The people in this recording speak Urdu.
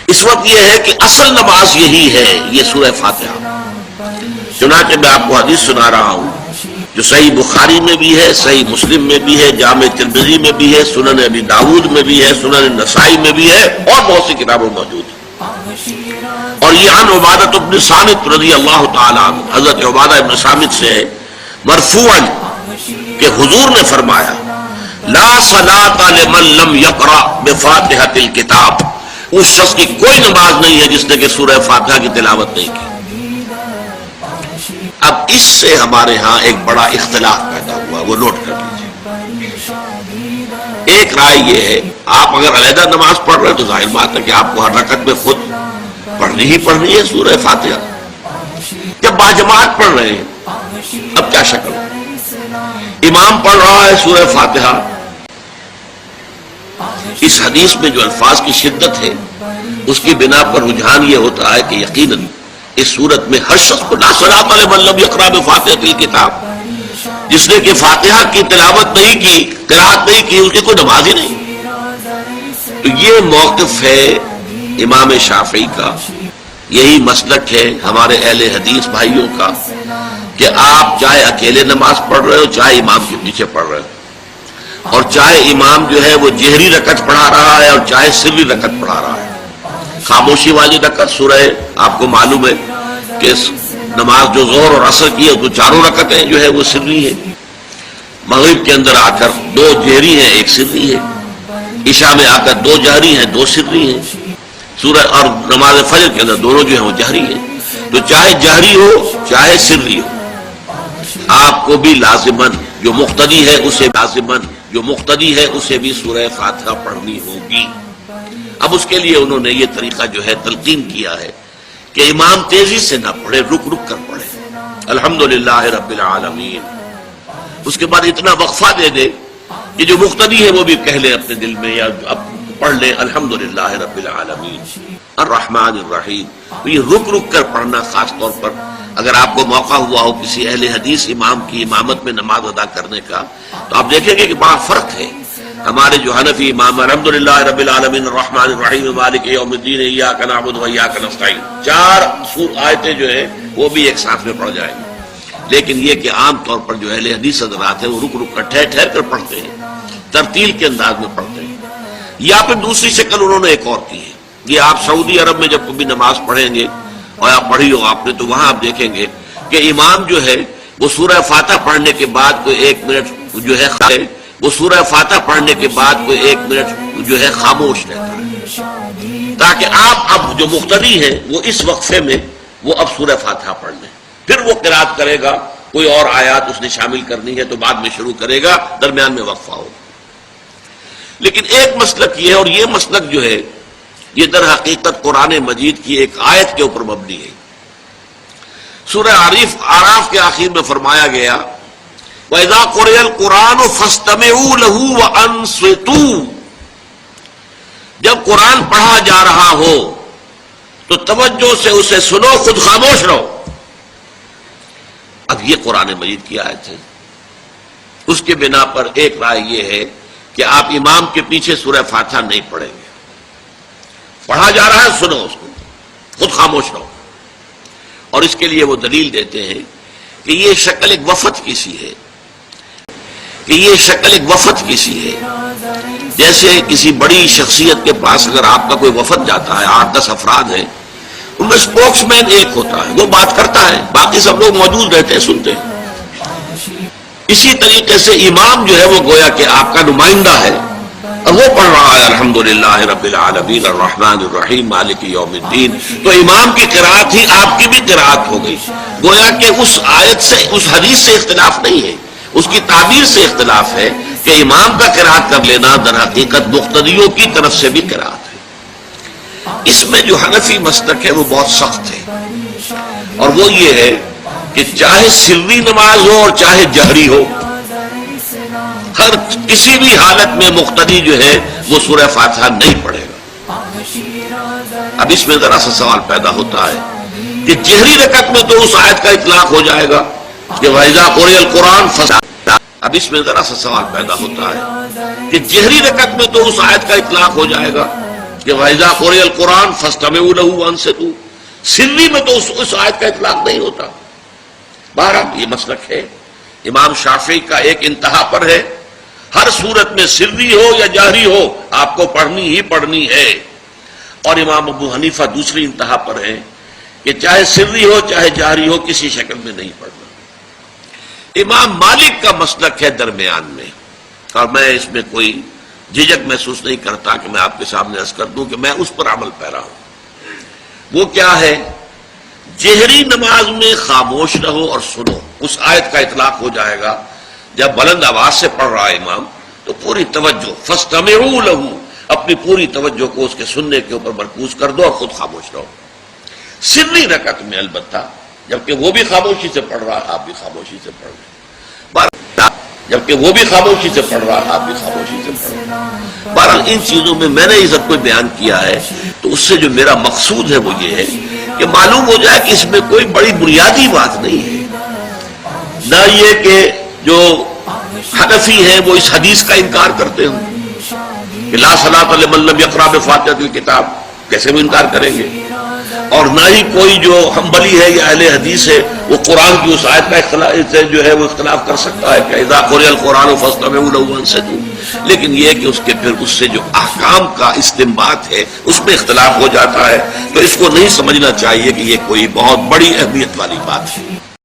اس وقت یہ ہے کہ اصل نماز یہی ہے، یہ سورہ فاتحہ۔ چنانچہ میں آپ کو حدیث سنا رہا ہوں جو صحیح بخاری میں بھی ہے، صحیح مسلم میں بھی ہے، جامع ترمذی میں بھی ہے، سنن ابی داود میں بھی ہے، سنن نسائی میں بھی ہے، اور بہت سی کتابوں میں موجود ہے۔ اور یہ عن عبادہ بن صامت رضی اللہ تعالی عنہ، حضرت عبادہ بن صامت سے ہے مرفوعا کہ حضور نے فرمایا لا صلاۃ لمن لم یقرأ بفاتحۃ الکتاب، اس شخص کی کوئی نماز نہیں ہے جس نے کہ سورہ فاتحہ کی تلاوت نہیں کی۔ اب اس سے ہمارے ہاں ایک بڑا اختلاف پیدا ہوا، وہ نوٹ کر لیجیے۔ ایک رائے یہ ہے آپ اگر علیحدہ نماز پڑھ رہے ہیں تو ظاہر بات ہے کہ آپ کو ہر رکعت میں خود پڑھنی ہی پڑھنی ہے سورہ فاتحہ۔ جب باجماعت پڑھ رہے ہیں اب کیا شکل ہے؟ امام پڑھ رہا ہے سورہ فاتحہ، اس حدیث میں جو الفاظ کی شدت ہے اس کی بنا پر رجحان یہ ہوتا ہے کہ یقیناً اس صورت میں ہر شخص کو لا صلاۃ لمن لم یقرأ بفاتحۃ الکتاب، جس نے کہ فاتحہ کی تلاوت نہیں کی، قرأت نہیں کی، اس کی کوئی نماز ہی نہیں۔ تو یہ موقف ہے امام شافعی کا، یہی مسلک ہے ہمارے اہل حدیث بھائیوں کا کہ آپ چاہے اکیلے نماز پڑھ رہے ہو، چاہے امام کے پیچھے پڑھ رہے ہو، اور چاہے امام جو ہے وہ جہری رکعت پڑھا رہا ہے اور چاہے سری رکعت پڑھا رہا ہے۔ خاموشی والی رکعت سورہ آپ کو معلوم ہے کہ نماز جو ظہر اور عصر کی ہے تو چاروں رکعتیں جو ہے وہ سری ہے، مغرب کے اندر آ کر دو جہری ہیں ایک سری ہے، عشاء میں آ کر دو جہری ہیں دو سری ہیں، سورہ اور نماز فجر کے اندر دونوں جو ہیں وہ جہری ہیں۔ تو چاہے جہری ہو چاہے سری ہو، آپ کو بھی لازماً جو مقتدی ہے اسے اسے بھی سورہ فاتحہ پڑھنی ہوگی۔ اب اس کے لیے انہوں نے یہ طریقہ جو ہے تلقین کیا ہے کہ امام تیزی سے نہ پڑھے، رک رک کر پڑھے الحمدللہ رب العالمین، اس کے بعد اتنا وقفہ دے دے کہ جو مقتدی ہے وہ بھی کہہ لے اپنے دل میں یا اب پڑھ لے الحمدللہ رب العالمین الرحمن الرحیم۔ تو یہ رک رک کر پڑھنا، خاص طور پر اگر آپ کو موقع ہوا ہو کسی اہل حدیث امام کی امامت میں نماز ادا کرنے کا، تو آپ دیکھیں گے کہ بڑا فرق ہے۔ ہمارے جو حنفی امام الحمدللہ رب العالمین الرحمن الرحیم مالک یوم الدین ایاک نعبد و ایاک نستعین، 4 آیتیں جو ہیں وہ بھی ایک ساتھ میں پڑھ جائیں گے۔ لیکن یہ کہ عام طور پر جو اہل حدیث حضرات ہیں وہ رک رک کر ٹھہر ٹھہر کر پڑھتے ہیں، ترتیل کے انداز میں پڑھتے ہیں۔ یا پھر دوسری شکل انہوں نے ایک اور کی ہے، یہ آپ سعودی عرب میں جب کبھی نماز پڑھیں گے اور آپ پڑھی ہو آپ نے، تو وہاں آپ دیکھیں گے کہ امام جو ہے وہ سورہ فاتحہ پڑھنے کے بعد کوئی 1 منٹ جو ہے وہ سورہ فاتحہ پڑھنے کے بعد کوئی 1 منٹ جو ہے خاموش رہتا ہے، تاکہ آپ اب جو مقتدی ہیں وہ اس وقفے میں وہ اب سورہ فاتحہ پڑھ لیں، پھر وہ قرات کرے گا، کوئی اور آیات اس نے شامل کرنی ہے تو بعد میں شروع کرے گا، درمیان میں وقفہ ہوگا۔ لیکن ایک مسلک یہ ہے، اور یہ مسلک جو ہے یہ در حقیقت قرآن مجید کی ایک آیت کے اوپر مبنی ہے۔ سورہ اعراف کے آخر میں فرمایا گیا وَإِذَا قُرِئَ الْقُرْآنُ فَاسْتَمِعُوا لَهُ وَأَنصِتُوا، جب قرآن پڑھا جا رہا ہو تو توجہ سے اسے سنو، خود خاموش رہو۔ اب یہ قرآن مجید کی آیت ہے، اس کے بنا پر ایک رائے یہ ہے کہ آپ امام کے پیچھے سورہ فاتحہ نہیں پڑھیں گے، پڑھا جا رہا ہے سنو اس کو، خود خاموش رہو۔ اور اس کے لیے وہ دلیل دیتے ہیں کہ یہ شکل ایک وفد کی سی ہے، جیسے کسی بڑی شخصیت کے پاس اگر آپ کا کوئی وفد جاتا ہے، 8-10 افراد ہیں، ان میں اسپوکس مین ایک ہوتا ہے، وہ بات کرتا ہے، باقی سب لوگ موجود رہتے ہیں، سنتے ہیں۔ اسی طریقے سے امام جو ہے وہ گویا کہ آپ کا نمائندہ ہے، اور وہ پڑھ رہا ہے الحمدللہ رب العالمین الرحمن الرحیم مالک یوم الدین، تو امام کی قرات ہی آپ کی بھی قرات ہو گئی۔ گویا کہ اس آیت سے، اس حدیث سے اختلاف نہیں ہے، اس کی تعبیر سے اختلاف ہے کہ امام کا قرات کر لینا در حقیقت مقتدیوں کی طرف سے بھی قرات ہے۔ اس میں جو حنفی مسلک ہے وہ بہت سخت ہے، اور وہ یہ ہے کہ چاہے سری نماز ہو اور چاہے جہری ہو، ہر کسی بھی حالت میں مقتدی جو ہے وہ سورہ فاتحہ نہیں پڑھے گا۔ اب اس میں ذرا سا سوال پیدا ہوتا ہے کہ جہری رکعت میں تو اس آیت کا اطلاق ہو جائے گا کہ وَإِذَا قُرِئَ الْقُرْآنُ فَاسْتَمِعُوا، اب اس میں ذرا سا سوال پیدا ہوتا ہے کہ جہری رکعت میں تو اس آیت کا اطلاق ہو جائے گا کہ وَإِذَا قُرِئَ الْقُرْآنُ فَاسْتَمِعُوا لَهُ وَأَنصِتُوا، سری میں تو اس آیت کا اطلاق نہیں ہوتا۔ بہرحال یہ مسلک ہے، امام شافعی کا ایک انتہا پر ہے، ہر صورت میں سری ہو یا جہری ہو آپ کو پڑھنی ہی پڑھنی ہے، اور امام ابو حنیفہ دوسری انتہا پر ہے کہ چاہے سری ہو چاہے جہری ہو کسی شکل میں نہیں پڑھنا۔ امام مالک کا مسلک ہے درمیان میں، اور میں اس میں کوئی جھجک محسوس نہیں کرتا کہ میں آپ کے سامنے عرض کر دوں کہ میں اس پر عمل پیرا ہوں۔ وہ کیا ہے؟ جہری نماز میں خاموش رہو اور سنو، اس آیت کا اطلاق ہو جائے گا جب بلند آواز سے پڑھ رہا ہے امام تو پوری توجہ، فاستمعوا لہ، اپنی پوری توجہ کو اس کے سننے کے اوپر مرکوز کر دو اور خود خاموش رہو۔ سری رکعت میں البتہ جبکہ وہ بھی خاموشی سے پڑھ رہا ہے آپ بھی خاموشی سے پڑھ رہے ہیں، جبکہ وہ بھی خاموشی سے پڑھ رہا ہے آپ بھی خاموشی سے پڑھ رہے ہیں۔ بہرحال ان چیزوں میں میں نے یہ سب کوئی بیان کیا ہے تو اس سے جو میرا مقصود ہے وہ یہ ہے کہ معلوم ہو جائے کہ اس میں کوئی بڑی بنیادی بات نہیں ہے، نہ یہ کہ جو حنفی ہیں وہ اس حدیث کا انکار کرتے ہوں کہ لا صلاۃ لمن لم یقرأ بفاتحۃ الکتاب، کیسے وہ انکار کریں گے؟ اور نہ ہی کوئی جو حنبلی ہے یا اہل حدیث ہے وہ قرآن کی اس آیت کا اختلاف سے جو ہے وہ اختلاف کر سکتا ہے کہ اذا قرئ القرآن فاستمعوا لہ وانصتوا، لیکن یہ کہ اس کے پھر اس سے جو احکام کا استنباط ہے اس میں اختلاف ہو جاتا ہے، تو اس کو نہیں سمجھنا چاہیے کہ یہ کوئی بہت بڑی اہمیت والی بات ہے۔